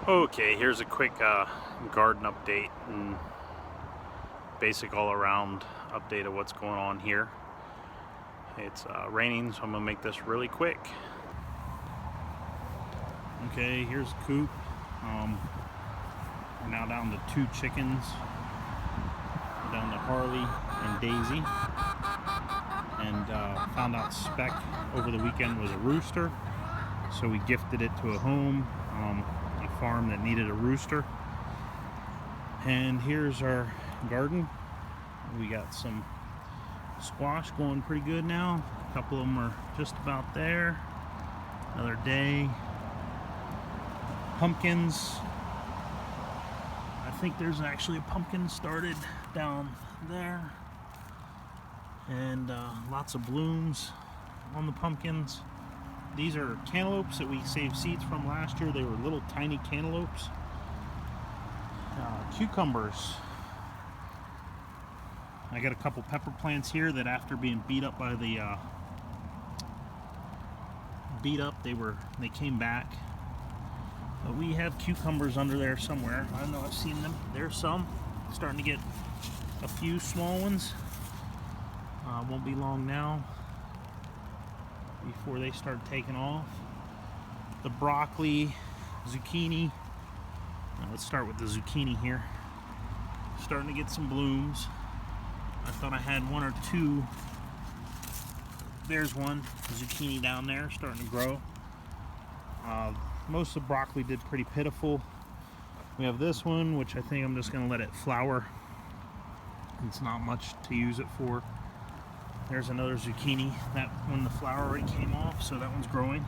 Okay, here's a quick garden update and basic all-around update of what's going on here. It's raining, so I'm gonna make this really quick. Okay, here's the coop. We're now down to 2 chickens. We're down to Harley and Daisy, and found out Speck over the weekend was a rooster, so we gifted it to a home, a farm that needed a rooster. And here's our garden. We got some squash going pretty good now. A couple of them are just about there. Another day. Pumpkins. I think there's actually a pumpkin started down there. And lots of blooms on the pumpkins. These are cantaloupes that we saved seeds from last year. They were little tiny cantaloupes. Cucumbers. I got a couple pepper plants here that after being beat up by the they came back. But we have cucumbers under there somewhere. I know I've seen them. There's some. Starting to get a few small ones. Won't be long now before they start taking off. The broccoli, zucchini. Let's start with the zucchini here. Starting to get some blooms. I thought I had 1 or 2. There's one zucchini down there starting to grow. Most of the broccoli did pretty pitiful. We have this one, which I think I'm just going to let it flower. It's not much to use it for. There's another zucchini. That one, the flower already came off, so that one's growing.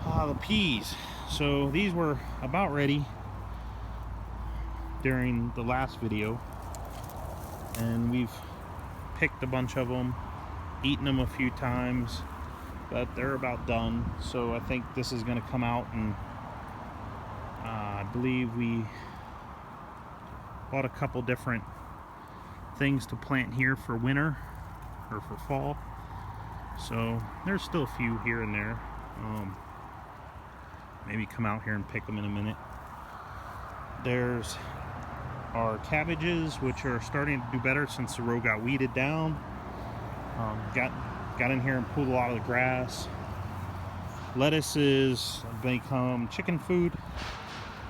The peas. So these were about ready during the last video, and we've picked a bunch of them, eaten them a few times, but they're about done. So I think this is going to come out, and I believe we bought a couple different things to plant here for winter or for fall. So there's still a few here and there. Maybe come out here and pick them in a minute. There's our cabbages, which are starting to do better since the row got weeded down. Got in here and pulled a lot of the grass. Lettuces have become chicken food.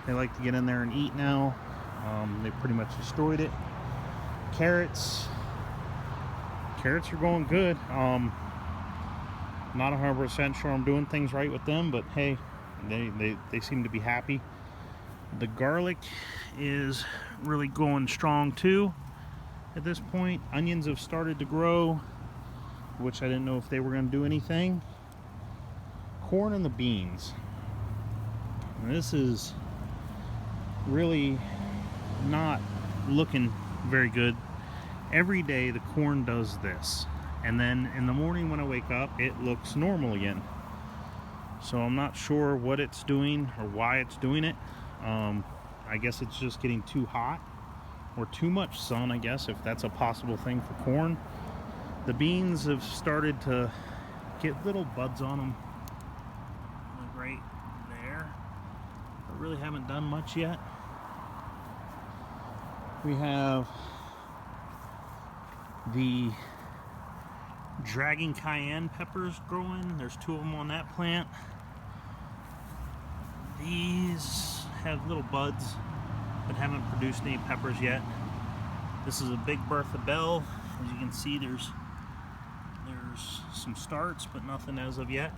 They like to get in there and eat now. They pretty much destroyed it. Carrots are going good. Not 100% sure I'm doing things right with them, but hey, they seem to be happy. The garlic is really going strong too at this point. Onions have started to grow, which I didn't know if they were going to do anything. Corn and the beans. And this is really not looking very good. Every day the corn does this, and then in the morning when I wake up it looks normal again. So I'm not sure what it's doing or why it's doing it. I guess it's just getting too hot or too much sun, I guess, if that's a possible thing for corn. The beans have started to get little buds on them, like right there. I really haven't done much yet. We have the dragon cayenne peppers growing. There's 2 of them on that plant. These have little buds but haven't produced any peppers yet. This is a big Bertha Bell. As you can see, there's some starts but nothing as of yet.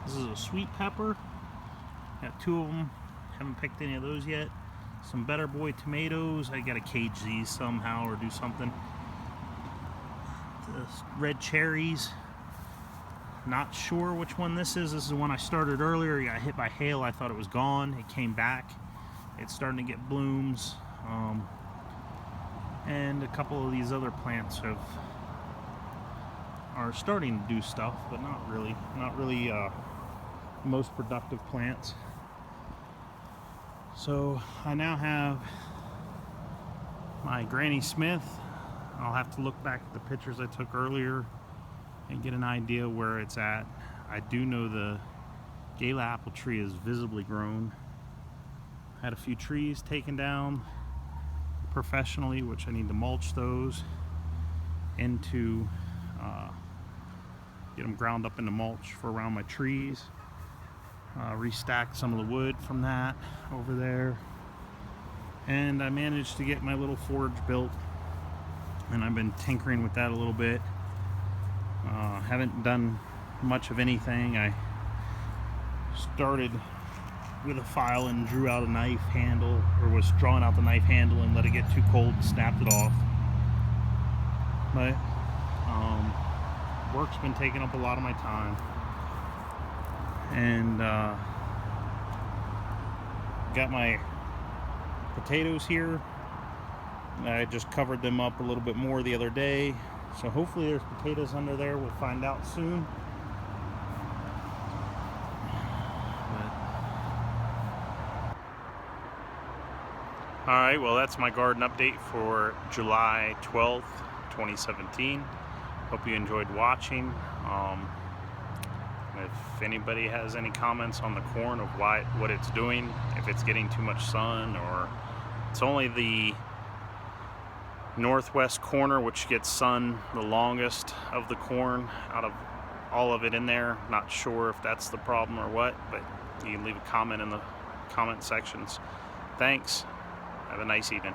This is a sweet pepper. Got 2 of them. Haven't picked any of those yet. Some Better Boy tomatoes. I gotta cage these somehow or do something. The red cherries. Not sure which one this is. This is the one I started earlier. It got hit by hail. I thought it was gone. It came back. It's starting to get blooms. And a couple of these other plants are starting to do stuff, but not really most productive plants. So I now have my Granny Smith. I'll have to look back at the pictures I took earlier and get an idea where it's at. I do know the Gala apple tree is visibly grown. Had a few trees taken down professionally, which I need to mulch those into, get them ground up into mulch for around my trees. Restacked some of the wood from that over there. And I managed to get my little forge built, and I've been tinkering with that a little bit. Haven't done much of anything. I started with a file and drew out a knife handle, or was drawing out the knife handle and let it get too cold and snapped it off. But work's been taking up a lot of my time, and got my potatoes here. I just covered them up a little bit more the other day, so hopefully there's potatoes under there. We'll find out soon. Alright, well, that's my garden update for July 12th, 2017. Hope you enjoyed watching. If anybody has any comments on the corn of what it's doing, if it's getting too much sun, or it's only the northwest corner which gets sun the longest of the corn out of all of it in there. Not sure if that's the problem or what, but you can leave a comment in the comment sections. Thanks. Have a nice evening.